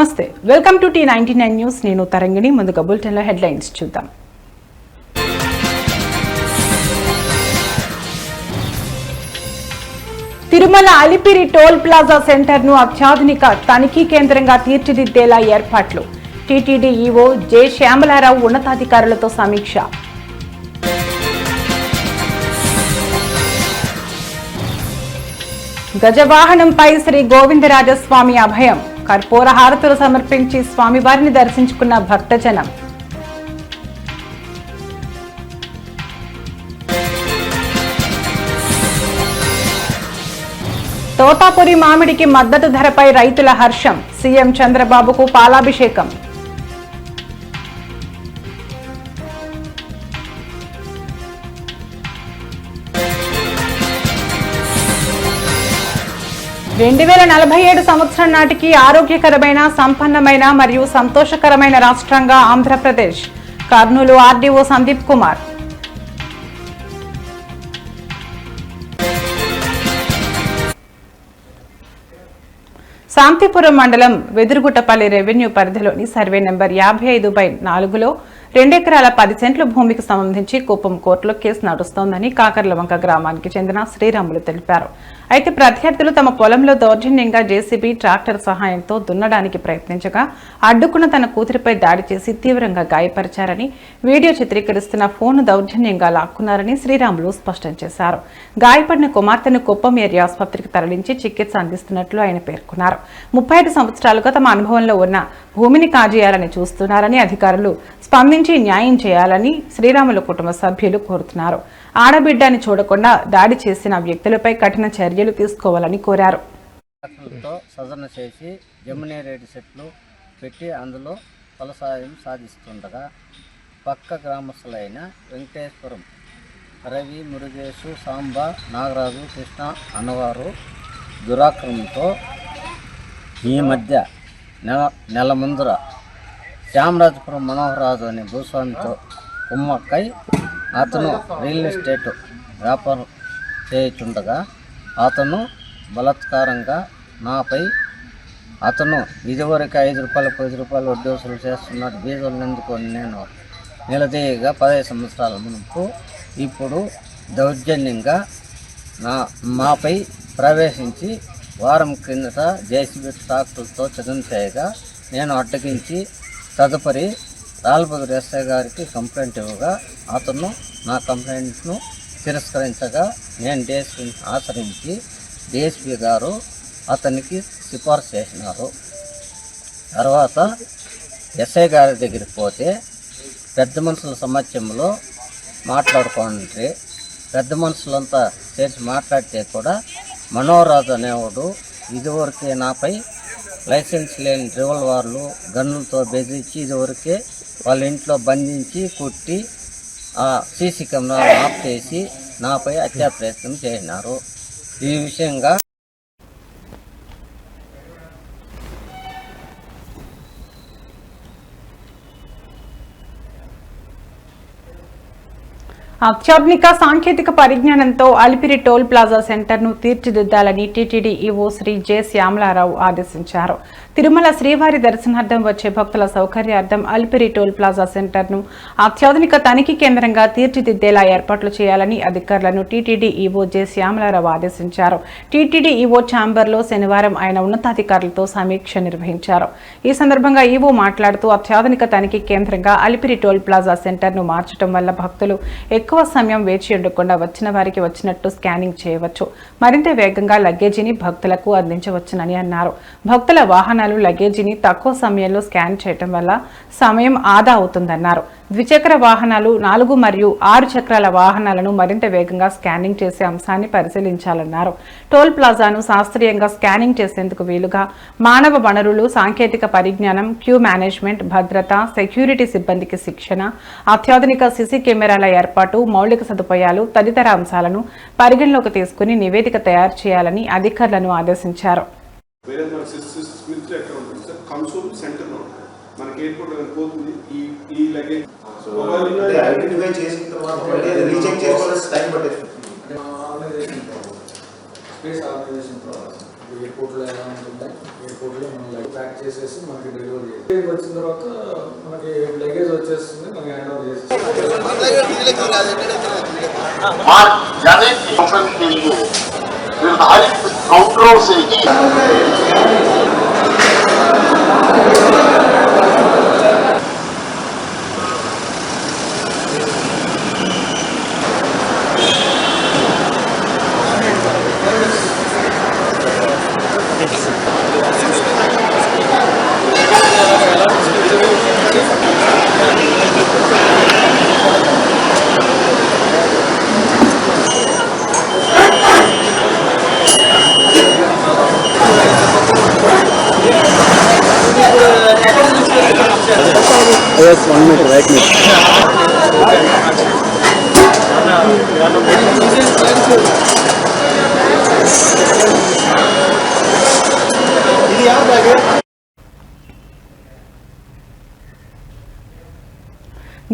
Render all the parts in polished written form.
నమస్తే, welcome to T99 news. నేను తరంగిణి. ముందుగా బులెటిన్లో హెడ్లైన్స్ చూద్దాం. తిరుమల అలిపిరి టోల్ ప్లాజా సెంటర్ను అత్యాధునిక తనిఖీ కేంద్రంగా తీర్చిదిద్దేలా ఏర్పాట్లు. టీటీడీ ఈవో జె శ్యామలారావు ఉన్నతాధికారులతో సమీక్ష. గజవాహనంపై శ్రీ గోవిందరాజస్వామి అభయం. కర్పూర హారతులు సమర్పించి స్వామివారిని దర్శించుకున్న భక్తజనం. తోతాపురి మామిడికి మద్దతు ధరపై రైతుల హర్షం. సీఎం చంద్రబాబుకు పాలాభిషేకం. సంవత్సరం నాటికి ఆరోగ్యకరమైన, సంపన్నమైన మరియు సంతోషకరమైన రాష్ట్రంగా ఆంధ్రప్రదేశ్. కర్నూలు ఆర్డీఓ సందీప్ కుమార్. శాంతిపురం మండలం వెదురుగుట్టపల్లి రెవెన్యూ పరిధిలోని సర్వే నెంబర్ 55/4లో 2 ఎకరాల 10 సెంట్ల భూమికి సంబంధించి కుప్పం కోర్టులో కేసు నడుస్తోందని కాకర్లవంక గ్రామానికి చెందిన శ్రీరాములు తెలిపారు. అయితే ప్రత్యర్థులు తమ పొలంలో దౌర్జన్యంగా జేసీబీ ట్రాక్టర్ సహాయంతో దున్నడానికి ప్రయత్నించగా అడ్డుకున్న తన కూతురిపై దాడి చేసి తీవ్రంగా గాయపరిచారని, వీడియో చిత్రీకరిస్తున్న ఫోన్ దౌర్జన్యంగా లాక్కున్నారని శ్రీరాములు స్పష్టం చేశారు. గాయపడిన కుమార్తెను కుప్పం ఏరియా ఆసుపత్రికి తరలించి చికిత్స అందిస్తున్నట్లు ఆయన పేర్కొన్నారు. 35 సంవత్సరాలుగా తమ అనుభవంలో ఉన్న భూమిని కాజేయాలని చూస్తున్నారని, అధికారులు స్పందించి న్యాయం చేయాలని శ్రీరాములు కుటుంబ సభ్యులు కోరుతున్నారు. ఆడబిడ్డని చూడకుండా దాడి చేసిన వ్యక్తులపై కఠిన చర్యలు తీసుకోవాలని కోరారు. సదరణ చేసి జమునేరేడి సెట్లు పెట్టి అందులో ఫలసాయం సాధిస్తుండగా పక్క గ్రామస్తులైన వెంకటేశ్వరం, రవి, మురుగేశు, సాంబ, నాగరాజు, కృష్ణ అన్నవారు దురాక్రమంతో ఈ మధ్య నెల ముందర శ్యామరాజపురం మనోహరరాజు అనే భూస్వామితో కుమ్మక్కై అతను రియల్ ఎస్టేట్ వ్యాపారం చేయుచుండగా అతను బలాత్కారంగా నాపై అతను ఇదివరకు 5 రూపాయలు 10 రూపాయలు వడ్డీ వసూలు చేస్తున్నాడు, బీజలు ఎందుకొని నేను నిలదీయగా 15 సంవత్సరాల మునుపు ఇప్పుడు దౌర్జన్యంగా మాపై ప్రవేశించి వారం క్రిందట జేసీబీ ట్రాక్టర్తో చదును చేయగా నేను అడ్డగించి తదుపరి రాల్బదురు ఎస్ఐ గారికి కంప్లైంట్ ఇవ్వగా అతను నా కంప్లైంట్ను తిరస్కరించగా నేను డిఎస్పీని ఆశ్రయించి డిఎస్పీ గారు అతనికి సిఫార్సు చేసినారు. తర్వాత ఎస్ఐ గారి దగ్గరికి పోతే పెద్ద మనుషుల సమక్షంలో మాట్లాడుకోండి. పెద్ద మనుషులంతా చేసి మాట్లాడితే కూడా మనోహరరాజు అనేవాడు ఇదివరకే నాపై లైసెన్స్ లేని రివాల్వర్లు, గన్నులతో బెదిరించి ఇదివరకే వాళ్ళ ఇంట్లో బంధించి కుట్టి ఆ సీసీ కెమెరాలు ఆఫ్ చేసి నాపై హత్యా ప్రయత్నం చేసినారు. ఈ విషయంగా అత్యాధునిక సాంకేతిక పరిజ్ఞానంతో అలిపిరి టోల్ ప్లాజా సెంటర్ను తీర్చిదిద్దాలని TTD EO Shri J Shyamala Rao ఆదేశించారు. తిరుమల శ్రీవారి దర్శనార్థం వచ్చే భక్తుల సౌకర్యార్థం అలిపిరి టోల్ ప్లాజా సెంటర్ను అత్యాధునిక తనిఖీ కేంద్రంగా తీర్చిదిద్దేలా ఏర్పాట్లు చేయాలని అధికారులను టీటీడీ ఈవో జె శ్యామలారావు ఆదేశించారు. టీటీడీ ఈవో ఛాంబర్లో శనివారం ఆయన ఉన్నతాధికారులతో సమీక్ష నిర్వహించారు. ఈ సందర్భంగా ఈవో మాట్లాడుతూ అత్యాధునిక తనిఖీ కేంద్రంగా అలిపిరి టోల్ ప్లాజా సెంటర్ను మార్చడం వల్ల భక్తులు ఎక్కువ సమయం వేచి ఉండకుండా వచ్చిన వారికి వచ్చినట్టు స్కానింగ్ చేయవచ్చు, మరింత వేగంగా లగేజీని భక్తులకు అందించవచ్చునని అన్నారు. భక్తుల వాహనాలు లగేజీని తక్కువ సమయంలో స్కాన్ చేయడం వల్ల సమయం ఆదా అవుతుందన్నారు. ద్విచక్ర వాహనాలు, 4 మరియు 6 చక్రాల వాహనాలను మరింత వేగంగా స్కానింగ్ చేసే అంశాన్ని పరిశీలించాలన్నారు. టోల్ ప్లాజాను శాస్త్రీయంగా స్కానింగ్ చేసేందుకు వీలుగా మానవ వనరులు, సాంకేతిక పరిజ్ఞానం, క్యూ మేనేజ్మెంట్, భద్రత, సెక్యూరిటీ సిబ్బందికి శిక్షణ, అత్యాధునిక సీసీ కెమెరాల ఏర్పాటు, మౌలిక సదుపాయాలు తదితర అంశాలను పరిగణలోకి తీసుకుని నివేదిక తయారు చేయాలని అధికారులను ఆదేశించారు. మనకి ఎయిర్పోర్ట్ పోతుంది ఈ లగేజ్ ఐడెంటిఫై చేసిన తర్వాత మళ్ళీ అది రీచెక్ చేసుకోవాల్సిన టైం పట్టేస్తుంది. స్పేస్ ఆర్గనైజేషన్ ప్రాసెస్ ఎయిర్పోర్ట్లో ఎలా ఉంటాయి, ఎయిర్పోర్ట్లో మనం ప్యాక్ చేసేసి మనకి డెలివరీ చేయాలి. వచ్చిన తర్వాత మనకి లగేజ్ వచ్చేస్తుంది, మనకి హ్యాండ్ ఓవర్ చేసేసి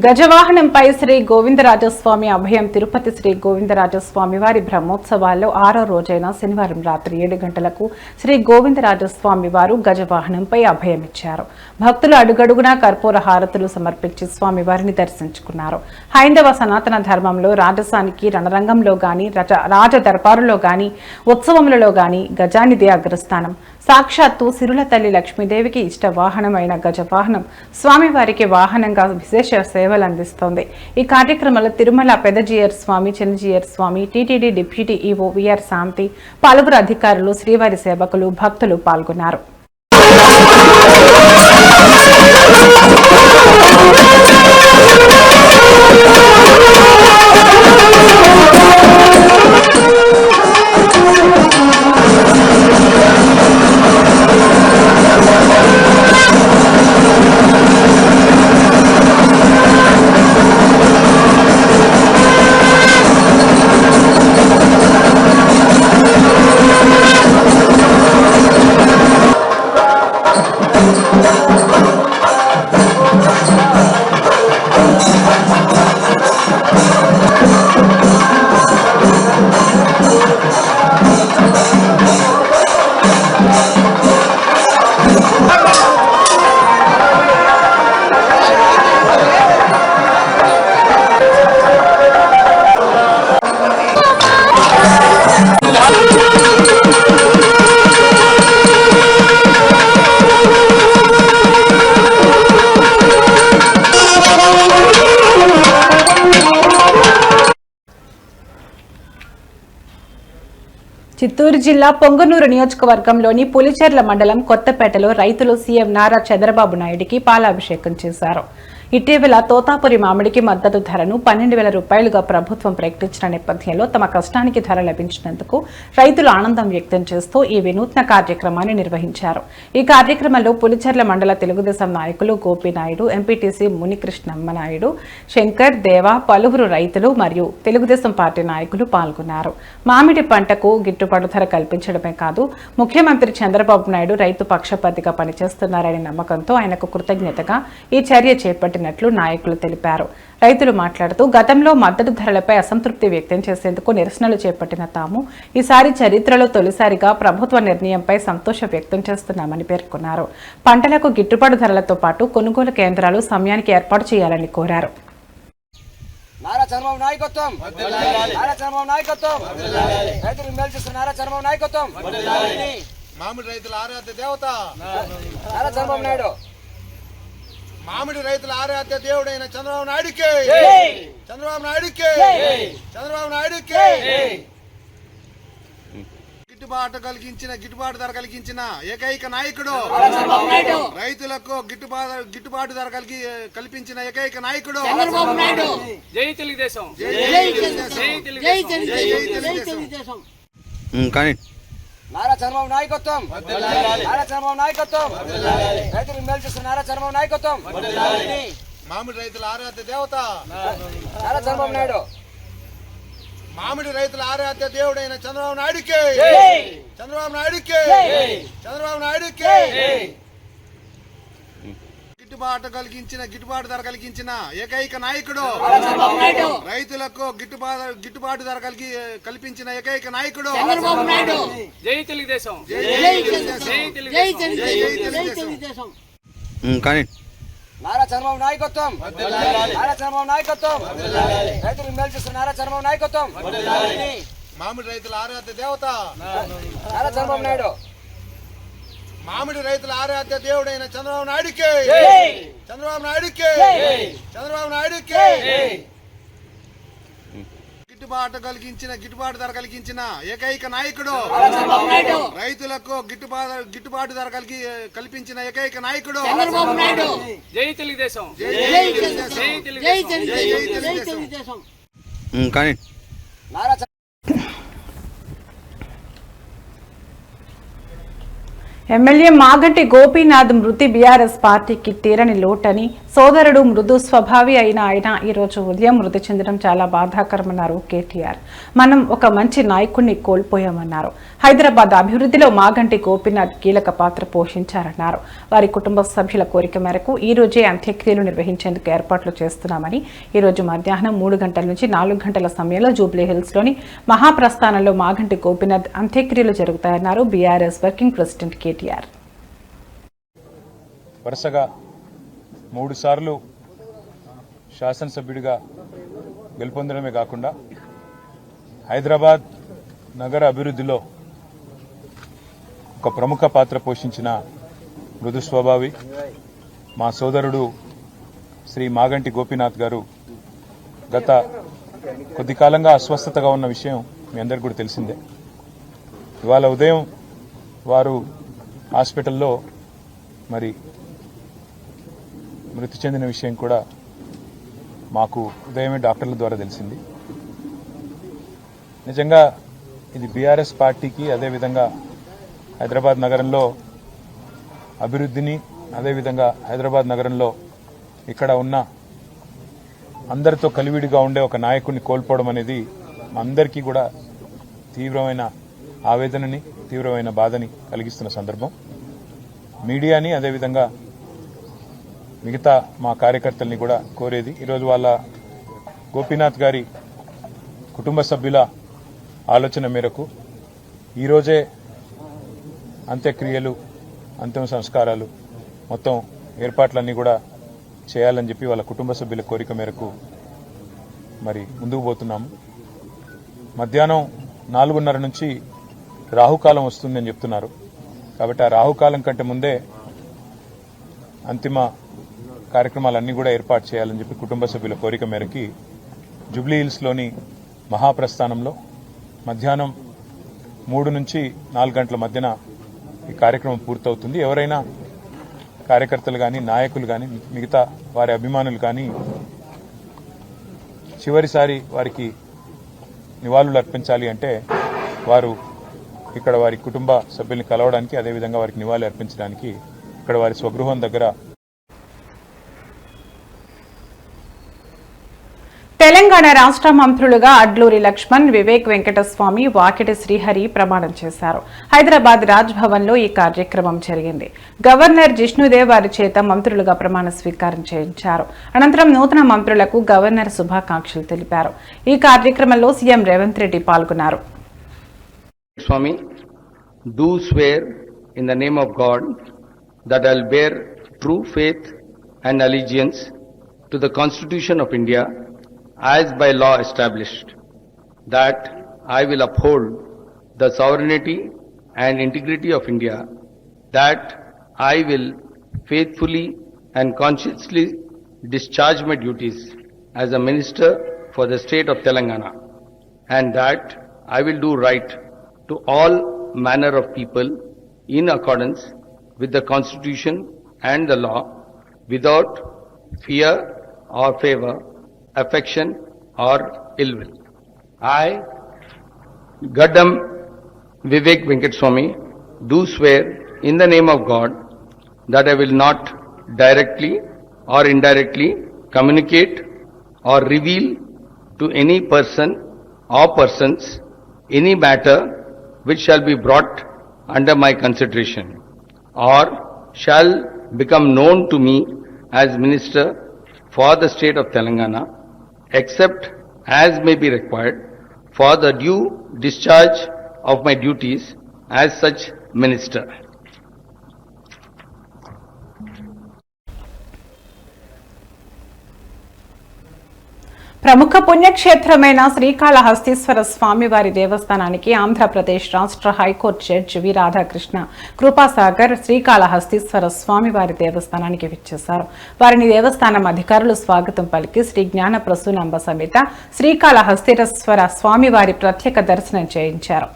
గజవాహనంపై శ్రీ గోవిందరాజస్వామి అభయం తిరుపతి శ్రీ గోవిందరాజస్వామి వారి బ్రహ్మోత్సవాల్లో 6వ రోజైన శనివారం రాత్రి 7 గంటలకు శ్రీ గోవిందరాజస్వామి వారు గజవాహనంపై అభయమిచ్చారు. భక్తులు అడుగడుగునా కర్పూర హారతులు సమర్పించి స్వామివారిని దర్శించుకున్నారు. హైందవ సనాతన ధర్మంలో రాజసానికి రణరంగంలో గాని రాజ దర్బారులో గాని ఉత్సవములలో గాని గజానిదే అగ్రస్థానం. సాక్షాత్తు సిరుల తల్లి లక్ష్మీదేవికి ఇష్ట వాహనమైన గజవాహనం స్వామివారికి వాహనంగా విశేష సేవలు అందిస్తోంది. ఈ కార్యక్రమంలో తిరుమల పెదజీయర్ స్వామి, చిన్నజీయర్ స్వామి, టీటీడీ డిప్యూటీ ఈవో విఆర్ శాంతి, పలువురు అధికారులు, శ్రీవారి సేవకులు, భక్తులు పాల్గొన్నారు. చిత్తూరు జిల్లా పొంగనూరు నియోజకవర్గంలోని పులిచెర్ల మండలం కొత్తపేటలో రైతులు సీఎం నారా చంద్రబాబు నాయుడికి పాలాభిషేకం చేశారు. ఇటీవల తోతాపురి మామిడికి మద్దతు ధరను 12,000 రూపాయలుగా ప్రభుత్వం ప్రకటించిన నేపథ్యంలో తమ కష్టానికి ధర లభించినందుకు రైతులు ఆనందం వ్యక్తం చేస్తూ ఈ వినూత్న కార్యక్రమాన్ని నిర్వహించారు. ఈ కార్యక్రమంలో పులిచెర్ల మండల తెలుగుదేశం నాయకులు గోపినాయుడు, ఎంపీటీసీ మునికృష్ణమ్మ నాయుడు, శంకర్, దేవ, పలువురు రైతులు మరియు తెలుగుదేశం పార్టీ నాయకులు పాల్గొన్నారు. మామిడి పంటకు గిట్టుబాటు ధర కల్పించడమే కాదు, ముఖ్యమంత్రి చంద్రబాబు నాయుడు రైతు పక్షపాతిగా పనిచేస్తున్నారనే నమ్మకంతో ఆయనకు కృతజ్ఞతగా ఈ చర్య చేపట్టినట్లు నాయకులు తెలిపారు. రైతులు మాట్లాడుతూ గతంలో మద్దతు ధరలపై అసంతృప్తి వ్యక్తం చేసేందుకు నిరసనలు చేపట్టిన తాము ఈసారి చరిత్రలో తొలిసారిగా ప్రభుత్వ నిర్ణయంపై సంతోషం వ్యక్తం చేస్తున్నామని పేర్కొన్నారు. పంటలకు గిట్టుబాటు ధరలతో పాటు కొనుగోలు కేంద్రాలు సమయానికి ఏర్పాటు చేయాలని కోరారు. నారా చంద్రబాబు నాయకత్వం, నారా చంద్రబాబు నాయకత్వం, రైతులు మేలు చేస్తున్న నారా చంద్రబాబు నాయకత్వం, మామిడి రైతుల ఆరాధ్య దేవత నారా చంద్రబాబు నాయుడు, మామిడి రైతుల ఆరాధ్య దేవుడైన చంద్రబాబు నాయుడికి, చంద్రబాబు నాయుడికి, చంద్రబాబు నాయుడికి గిట్టుబాటు ధర కలిగించిన ఏకైక నాయకుడు, రైతులకు గిట్టుబాటు ధర కల్పించిన ఏకైక నాయకుడు జై తెలుగుదేశం. నారా చంద్రబాబు నాయకత్వం, నారా చంద్రబాబు నాయకత్వం, రైతులు మేలు చేస్తున్న నారా చంద్రబాబు నాయకత్వం, మామిడి రైతుల ఆరాధ్య దేవత నారా చంద్రబాబు నాయుడు, మామిడి రైతుల ఆరాధ్య దేవుడైన చంద్రబాబు నాయుడికి, చంద్రబాబు నాయుడికి, చంద్రబాబు నాయుడికి గిట్టుబాటు ధర కలిగించిన ఏకైక నాయకుడు, రైతులకు గిట్టుబాటు ధర కల్పించిన ఏకైక నాయకుడు జై తెలుగుదేశం. కానీ నారా చంద్రబాబు నాయకత్వం, నారా చంద్రబాబు నాయకత్వం, రైతులకు మేలు చేస్తున్న నారా చంద్రబాబు నాయకత్వం, మామిడి రైతుల ఆరాధ్య దేవత నారా చంద్రబాబు నాయుడు, మామిడి రైతుల ఆరాధ్య దేవుడైన చంద్రబాబు నాయుడికి, చంద్రబాబు నాయుడికి, చంద్రబాబు నాయుడికి గిట్టుబాటు ధర కలిగించిన ఏకైక నాయకుడు, రైతులకు గిట్టుబాటు ధర కల్పించిన ఏకైక నాయకుడు జై తెలుగుదేశం. కానీ నారా ఎమ్మెల్యే మాగంటి గోపీనాథ్ మృతి బీఆర్ఎస్ పార్టీకి తీరని లోటని, సోదరుడు మృదు స్వభావి అయిన ఆయన ఈరోజు ఉదయం మృతి చెందడం చాలా బాధాకరమన్నారు కేటీఆర్. మనం ఒక మంచి నాయకుడిని కోల్పోయామన్నారు. హైదరాబాద్ అభివృద్ధిలో మాగంటి గోపీనాథ్ కీలక పాత్ర పోషించారన్నారు. వారి కుటుంబ సభ్యుల కోరిక మేరకు ఈ రోజే అంత్యక్రియలు నిర్వహించేందుకు ఏర్పాట్లు చేస్తున్నామని, ఈ రోజు మధ్యాహ్నం 3 గంటల నుంచి 4 గంటల సమయంలో జూబ్లీహిల్స్ లోని మహాప్రస్థానంలో మాగంటి గోపీనాథ్ అంత్యక్రియలు జరుగుతాయన్నారు బీఆర్ఎస్ వర్కింగ్ ప్రెసిడెంట్ కేటీఆర్. వరుసగా 3 సార్లు శాసనసభ్యుడిగా గెలుపొందడమే కాకుండా హైదరాబాద్ నగర అభివృద్ధిలో ఒక ప్రముఖ పాత్ర పోషించిన మృదు స్వభావి మా సోదరుడు శ్రీ మాగంటి గోపీనాథ్ గారు గత కొద్ది కాలంగా అస్వస్థతగా ఉన్న విషయం మీ అందరికీ కూడా తెలిసిందే. ఇవాళ ఉదయం వారు హాస్పిటల్లో మరి మృతి చెందిన విషయం కూడా మాకు ఉదయమే డాక్టర్ల ద్వారా తెలిసింది. నిజంగా ఇది బీఆర్ఎస్ పార్టీకి, అదేవిధంగా హైదరాబాద్ నగరంలో అభివృద్ధిని, అదేవిధంగా హైదరాబాద్ నగరంలో ఇక్కడ ఉన్న అందరితో కలివిడిగా ఉండే ఒక నాయకుడిని కోల్పోవడం అనేది అందరికీ కూడా తీవ్రమైన ఆవేదనని, తీవ్రమైన బాధని కలిగిస్తున్న సందర్భం. మీడియాని, అదేవిధంగా మిగతా మా కార్యకర్తల్ని కూడా కోరేది, ఈరోజు వాళ్ళ గోపీనాథ్ గారి కుటుంబ సభ్యుల ఆలోచన మేరకు ఈరోజే అంత్యక్రియలు, అంతిమ సంస్కారాలు మొత్తం ఏర్పాట్లన్నీ కూడా చేయాలని చెప్పి వాళ్ళ కుటుంబ సభ్యుల కోరిక మేరకు మరి ముందుకు పోతున్నాము. మధ్యాహ్నం 4:30 నుంచి రాహుకాలం వస్తుందని చెప్తున్నారు. కాబట్టి ఆ రాహుకాలం కంటే ముందే అంతిమ కార్యక్రమాలన్నీ కూడా ఏర్పాటు చేయాలని చెప్పి కుటుంబ సభ్యుల కోరిక మేరకి జూబ్లీహిల్స్లోని మహాప్రస్థానంలో మధ్యాహ్నం 3 నుంచి 4 గంటల మధ్యన ఈ కార్యక్రమం పూర్తవుతుంది. ఎవరైనా కార్యకర్తలు కానీ, నాయకులు కానీ, మిగతా వారి అభిమానులు కానీ చివరిసారి వారికి నివాళులు అర్పించాలి అంటే వారు ఇక్కడ వారి కుటుంబ సభ్యుల్ని కలవడానికి, అదేవిధంగా వారికి నివాళులు అర్పించడానికి ఇక్కడ వారి స్వగృహం దగ్గర తెలంగాణ రాష్ట్ర మంత్రులుగా అడ్లూరి లక్ష్మణ్, వివేక్ వెంకటస్వామి, వాకిటి శ్రీహరి ప్రమాణం చేశారు. హైదరాబాద్ రాజ్ భవన్ లో ఈ కార్యక్రమం జరిగింది. గవర్నర్ జిష్ణుదేవ్ వారి చేత మంత్రులుగా ప్రమాణ స్వీకారం చేయించారు. అనంతరం నూతన మంత్రులకు గవర్నర్ శుభాకాంక్షలు తెలిపారు. ఈ కార్యక్రమంలో సీఎం రేవంత్ రెడ్డి పాల్గొన్నారు. Swami, do swear in the name of God that I will bear true faith and allegiance to the Constitution of India as by law established, that I will uphold the sovereignty and integrity of India, that I will faithfully and conscientiously discharge my duties as a minister for the state of Telangana, and that I will do right to all manner of people in accordance with the Constitution and the law, without fear or favor, affection or ill will. I, Gaddam Vivek Venkateswamy, do swear in the name of God that I will not directly or indirectly communicate or reveal to any person or persons any matter which shall be brought under my consideration or shall become known to me as Minister for the state of Telangana, except as may be required for the due discharge of my duties as such Minister. ప్రముఖ పుణ్యక్షేత్రమైన శ్రీకాళహస్తీశ్వర స్వామివారి దేవస్థానానికి ఆంధ్రప్రదేశ్ రాష్ట్ర high court judge వి రాధాకృష్ణ కృపాసాగర్ శ్రీకాళహస్తీశ్వర స్వామివారి దేవస్థానానికి విచ్చేశారు. వారిని దేవస్థానం అధికారులు స్వాగతం పలికి శ్రీ జ్ఞాన ప్రసూనంబ సమేత శ్రీకాళహస్తీశ్వర స్వామివారి ప్రత్యేక దర్శనం చేయించారు.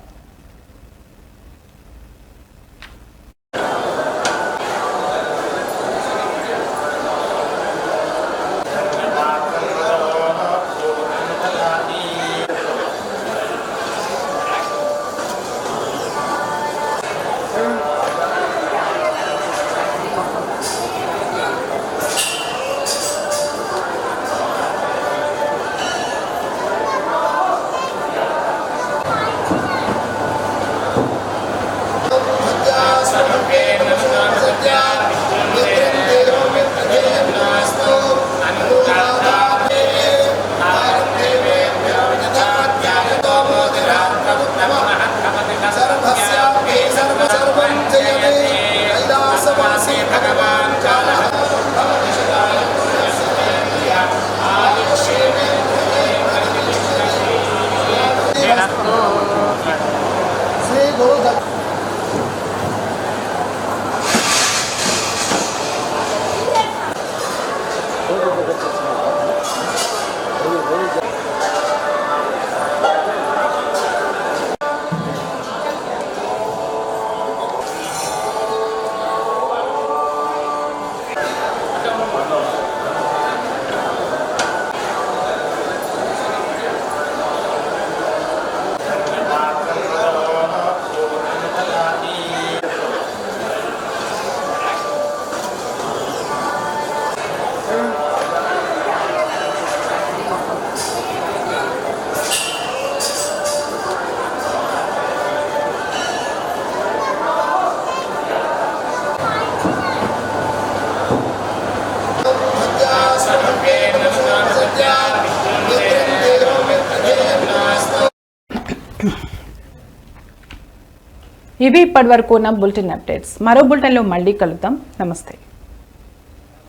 ఇవి ఇప్పటివరకు ఉన్న బులెటిన్ అప్డేట్స్. మరో బులెటిన్లో మళ్ళీ కలుద్దాం. నమస్తే.